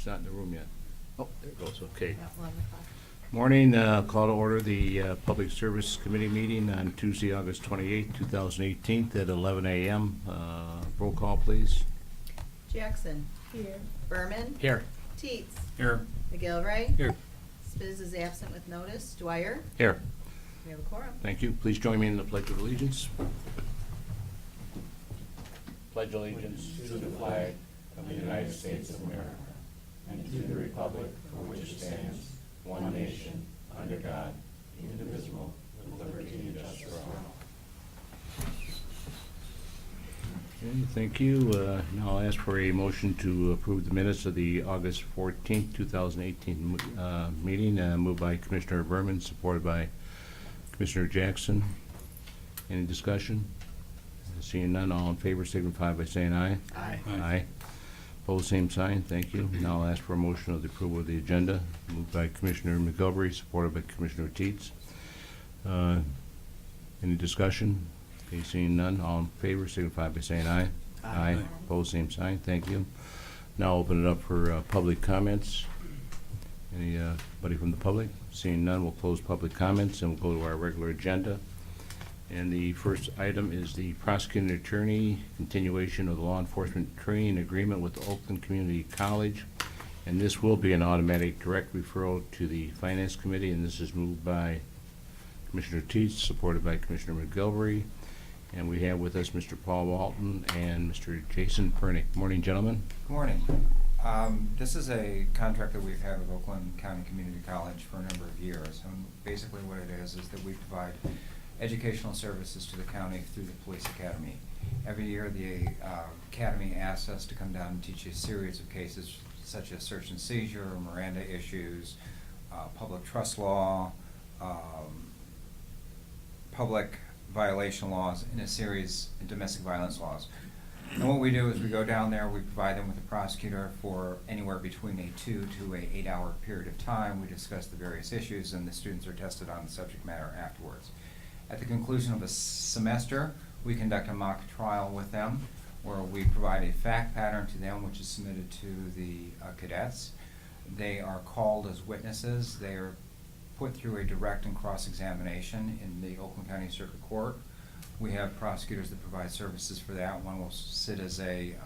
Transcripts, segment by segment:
She's not in the room yet. Oh, there it goes, okay. About 11 o'clock. Morning, call to order the Public Service Committee meeting on Tuesday, August 28th, 2018 at 11 a.m. Roll call, please. Jackson. Here. Berman. Here. Teets. Here. McGilvray. Here. Spiz is absent with notice. Dwyer. Here. We have a quorum. Thank you. Please join me in the Pledge of Allegiance. Pledge allegiance to the flag of the United States of America and to the republic for which it stands, one nation, under God, indivisible, with liberty and justice for all. Okay, thank you. Now I'll ask for a motion to approve the minutes of the August 14th, 2018 meeting, moved by Commissioner Berman, supported by Commissioner Jackson. Any discussion? Seeing none, all in favor signify by saying aye. Aye. Aye. Opposed, same sign. Thank you. Now I'll ask for a motion of the approval of the agenda, moved by Commissioner McGilvray, supported by Commissioner Teets. Any discussion? Okay, seeing none, all in favor signify by saying aye. Aye. Opposed, same sign. Thank you. Now open it up for public comments. Anybody from the public? Seeing none, we'll close public comments and we'll go to our regular agenda. And the first item is the prosecuting attorney continuation of the law enforcement training agreement with Oakland Community College. And this will be an automatic direct referral to the Finance Committee, and this is moved by Commissioner Teets, supported by Commissioner McGilvray. And we have with us Mr. Paul Walton and Mr. Jason Pernick. Morning, gentlemen. Good morning. This is a contract that we've had with Oakland County Community College for a number of years. And basically what it is that we provide educational services to the county through the police academy. Every year the academy asks us to come down and teach a series of cases such as search and seizure, Miranda issues, public trust law, public violation laws, and a series of domestic violence laws. And what we do is we go down there, we provide them with a prosecutor for anywhere between a 2 to a 8 hour period of time. We discuss the various issues and the students are tested on the subject matter afterwards. At the conclusion of the semester, we conduct a mock trial with them where we provide a fact pattern to them which is submitted to the cadets. They are called as witnesses. They are put through a direct and cross-examination in the Oakland County Circuit Court. We have prosecutors that provide services for that. One will sit as a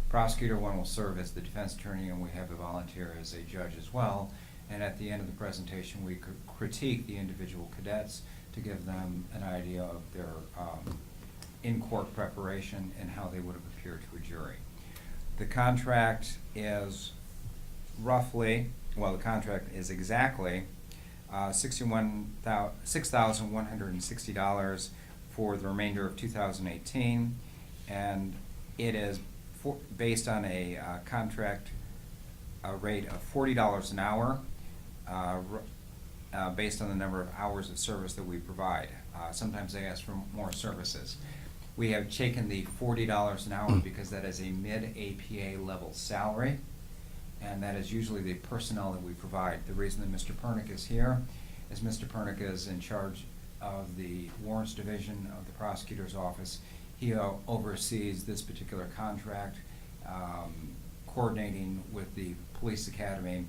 prosecutor, one will serve as the defense attorney, and we have a volunteer as a judge as well. And at the end of the presentation, we critique the individual cadets to give them an idea of their in-court preparation and how they would have appeared to a jury. The contract is roughly, well, the contract is exactly $6,160 for the remainder of 2018, and it is based on a contract rate of $40 an hour, based on the number of hours of service that we provide. Sometimes they ask for more services. We have taken the $40 an hour because that is a mid-APA level salary, and that is usually the personnel that we provide. The reason that Mr. Pernick is here is Mr. Pernick is in charge of the warrants division of the prosecutor's office. He oversees this particular contract, coordinating with the police academy.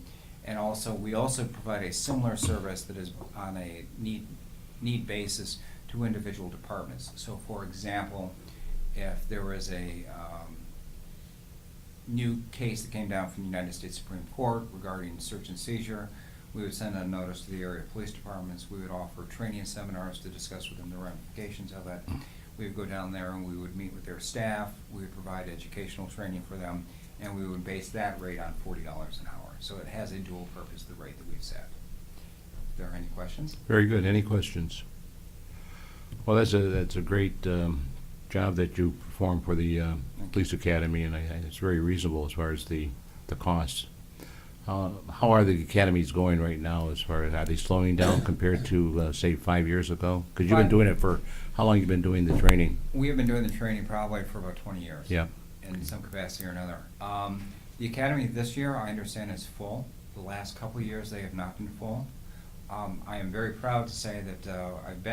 And also, we also provide a similar service that is on a need basis to individual departments. So, for example, if there was a new case that came down from the United States Supreme Court regarding search and seizure, we would send a notice to the area police departments. We would offer training seminars to discuss with them the ramifications of it. We would go down there and we would meet with their staff. We would provide educational training for them, and we would base that rate on $40 an hour. So it has a dual purpose, the rate that we've set. If there are any questions? Very good. Any questions? Well, that's a great job that you perform for the police academy, and it's very reasonable as far as the costs. How are the academies going right now? As far as are they slowing down compared to say 5 years ago? Because you've been doing it for how long? You've been doing the training? We have been doing the training probably for about 20 years. Yeah. In some capacity or another. The academy this year, I understand, is full. The last couple of years, they have not been full. I am very proud to say that I've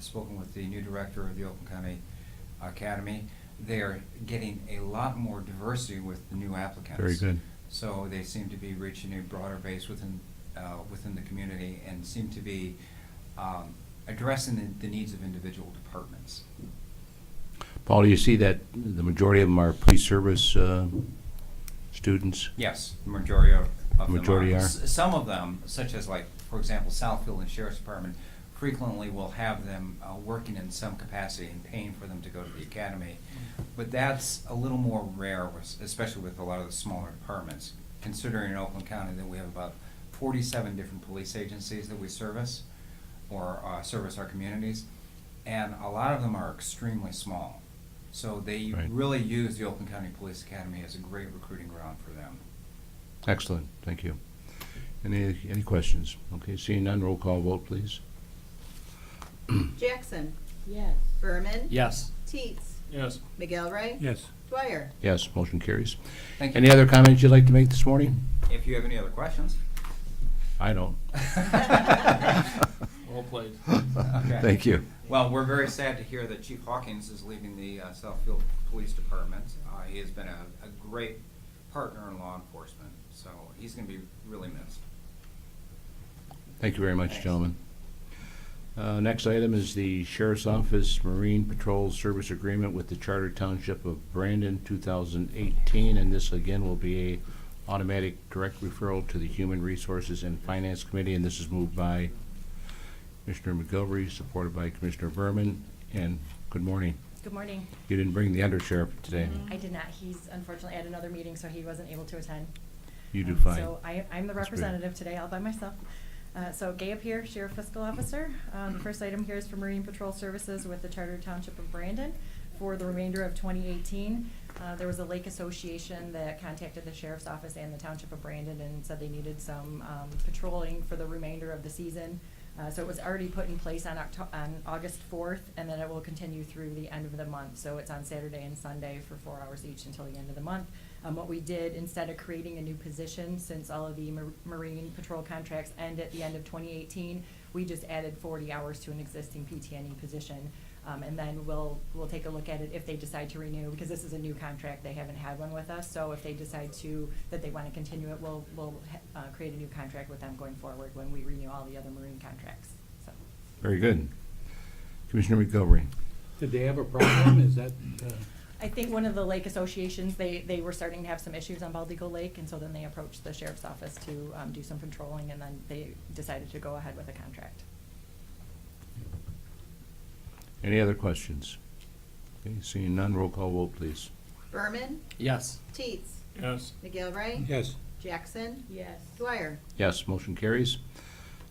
spoken with the new director of the Oakland County Academy. They are getting a lot more diversity with the new applicants. Very good. So they seem to be reaching a broader base within the community and seem to be addressing the needs of individual departments. Paul, do you see that the majority of them are police service students? Yes, the majority of them Majority are? Some of them, such as like, for example, Southfield and Sheriff's Department, frequently will have them working in some capacity and paying for them to go to the academy. But that's a little more rare, especially with a lot of the smaller departments. Considering in Oakland County that we have about 47 different police agencies that we service or service our communities, and a lot of them are extremely small. So they Right. really use the Oakland County Police Academy as a great recruiting ground for them. Excellent, thank you. Any questions? Okay, seeing none, roll call vote, please. Jackson. Yes. Berman. Yes. Teets. Yes. McGilvray. Yes. Dwyer. Yes, motion carries. Thank you. Any other comments you'd like to make this morning? If you have any other questions. I don't. Well played. Okay. Thank you. Well, we're very sad to hear that Chief Hawkins is leaving the Southfield Police Department. He has been a great partner in law enforcement, so he's going to be really missed. Thank you very much, Thanks. gentlemen. Next item is the Sheriff's Office Marine Patrol Service Agreement with the Charter Township of Brandon, 2018, and this again will be a automatic direct referral to the Human Resources and Finance Committee, and this is moved by Commissioner McGilvery, supported by Commissioner Berman, and good morning. Good morning. You didn't bring the undersheriff today. I did not. He's unfortunately at another meeting, so he wasn't able to attend. You do fine. So I'm the That's great. representative today, all by myself. So Gay up here, Sheriff Fiscal Officer. The first item here is for Marine Patrol Services with the Charter Township of Brandon for the remainder of 2018. There was a lake association that contacted the Sheriff's Office and the Township of Brandon and said they needed some patrolling for the remainder of the season. So it was already put in place on August 4th, and then it will continue through the end of the month. So it's on Saturday and Sunday for 4 hours each until the end of the month. What we did, instead of creating a new position, since all of the Marine Patrol contracts end at the end of 2018, we just added 40 hours to an existing PTNE position. And then we'll take a look at it if they decide to renew, because this is a new contract, they haven't had one with us. So if they decide that they want to continue it, we'll create a new contract with them going forward when we renew all the other Marine contracts, so. Very good. Commissioner McGilvery. Did they have a problem? Is that, I think one of the lake associations, they were starting to have some issues on Bald Eagle Lake, and so then they approached the Sheriff's Office to do some patrolling, and then they decided to go ahead with a contract. Any other questions? Okay, seeing none, roll call vote, please. Berman. yes. Teets. Yes. McGilvray. Yes. Jackson. Yes. Dwyer. Yes, motion carries.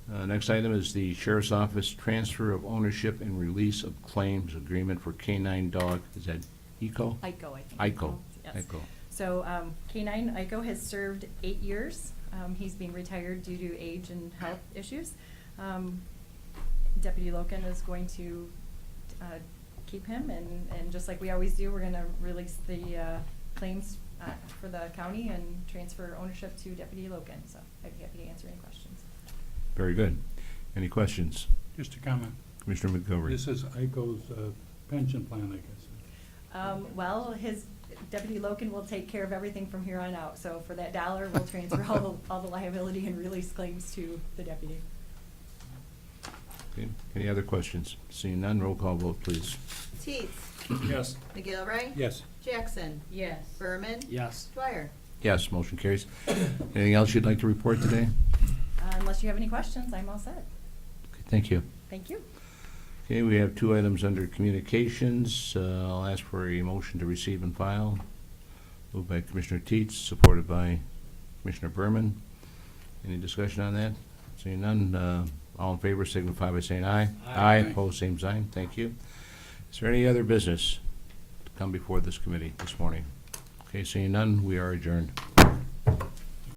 Next item is the Sheriff's Office Transfer of Ownership and Release of Claims Agreement for K-9 Dog. Is that ICO? ICO, I think. ICO. Yes. ICO. So K-9 ICO has served 8 years. He's being retired due to age and health issues. Deputy Loken is going to keep him, and just like we always do, we're going to release the claims for the county and transfer ownership to Deputy Loken. So I'd be happy to answer any questions. Very good. Any questions? Just a comment. Commissioner McGilvery. This is ICO's pension plan, I guess. Well, his Deputy Loken will take care of everything from here on out. So for that dollar, we'll transfer all the liability and release claims to the deputy. Okay, any other questions? Seeing none, roll call vote, please. Teets. Yes. McGilvray. Yes. Jackson. Yes. Berman. Yes. Dwyer. Yes, motion carries. Anything else you'd like to report today? Unless you have any questions, I'm all set. Okay, thank you. Thank you. Okay, we have 2 items under communications. I'll ask for a motion to receive and file. Moved by Commissioner Teets, supported by Commissioner Berman. Any discussion on that? Seeing none, all in favor signify by saying aye. Aye. Opposed, same sign. Thank you. Is there any other business to come before this committee this morning? Okay, seeing none, we are adjourned.